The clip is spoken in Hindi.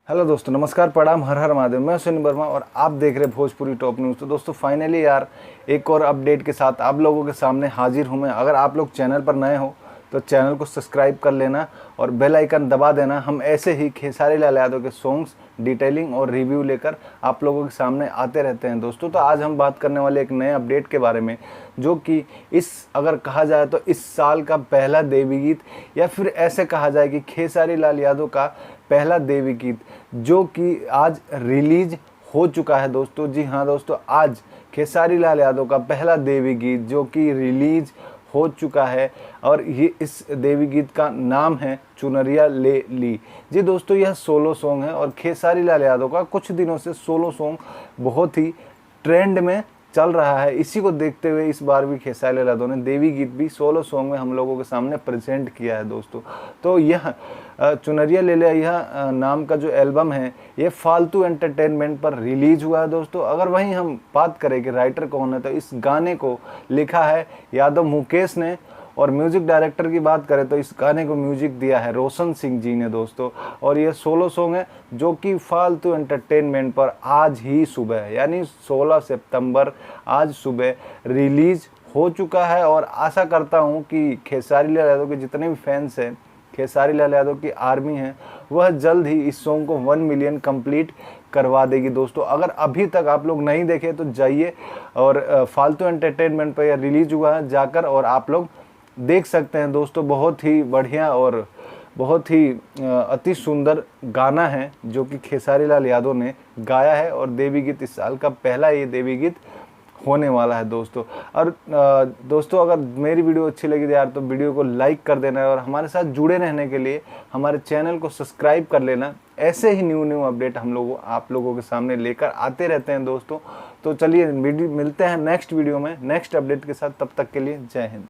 हेलो दोस्तों, नमस्कार, प्रणाम, हर हर महादेव। मैं सुनील वर्मा और आप देख रहे हैं भोजपुरी टॉप न्यूज़। तो दोस्तों फाइनली यार एक और अपडेट के साथ आप लोगों के सामने हाजिर हूं मैं। अगर आप लोग चैनल पर नए हो तो चैनल को सब्सक्राइब कर लेना और बेल आइकन दबा देना। हम ऐसे ही खेसारी लाल यादव के सॉन्ग्स डिटेलिंग और रिव्यू लेकर आप लोगों के सामने आते रहते हैं दोस्तों। तो आज हम बात करने वाले एक नए अपडेट के बारे में, जो कि अगर कहा जाए तो इस साल का पहला देवी गीत, या फिर ऐसे कहा जाए कि खेसारी लाल यादव का पहला देवी गीत जो कि आज रिलीज हो चुका है दोस्तों। जी हाँ दोस्तों, आज खेसारी लाल यादव का पहला देवी गीत जो कि रिलीज हो चुका है और ये इस देवी गीत का नाम है चुनरिया ले ली। जी दोस्तों, यह सोलो सॉन्ग है और खेसारी लाल यादव का कुछ दिनों से सोलो सॉन्ग बहुत ही ट्रेंड में चल रहा है। इसी को देखते हुए इस बार भी खेसारी लाल यादव ने देवी गीत भी सोलो सॉन्ग में हम लोगों के सामने प्रेजेंट किया है दोस्तों। तो यह चुनरिया ले लिया, यह नाम का जो एल्बम है ये फालतू एंटरटेनमेंट पर रिलीज हुआ है दोस्तों। अगर वहीं हम बात करें कि राइटर कौन है, तो इस गाने को लिखा है यादव मुकेश ने, और म्यूजिक डायरेक्टर की बात करें तो इस गाने को म्यूजिक दिया है रोशन सिंह जी ने दोस्तों। और ये सोलो सॉन्ग है जो कि फालतू एंटरटेनमेंट पर आज ही सुबह यानी 16 सितंबर आज सुबह रिलीज हो चुका है। और आशा करता हूं कि खेसारी लाल यादव के जितने भी फैंस हैं, खेसारी लाल यादव की आर्मी है, वह जल्द ही इस सॉन्ग को 1 मिलियन कंप्लीट करवा देगी दोस्तों। अगर अभी तक आप लोग नहीं देखे तो जाइए और फालतू एंटरटेनमेंट पर यह रिलीज हुआ है, जाकर और आप लोग देख सकते हैं दोस्तों। बहुत ही बढ़िया और बहुत ही अति सुंदर गाना है जो कि खेसारी लाल यादव ने गाया है, और देवी गीत इस साल का पहला ये देवी गीत होने वाला है दोस्तों। और दोस्तों अगर मेरी वीडियो अच्छी लगी यार तो वीडियो को लाइक कर देना है, और हमारे साथ जुड़े रहने के लिए हमारे चैनल को सब्सक्राइब कर लेना। ऐसे ही न्यू अपडेट हम लोग आप लोगों के सामने लेकर आते रहते हैं दोस्तों। तो चलिए मिलते हैं नेक्स्ट वीडियो में नेक्स्ट अपडेट के साथ। तब तक के लिए जय हिंद।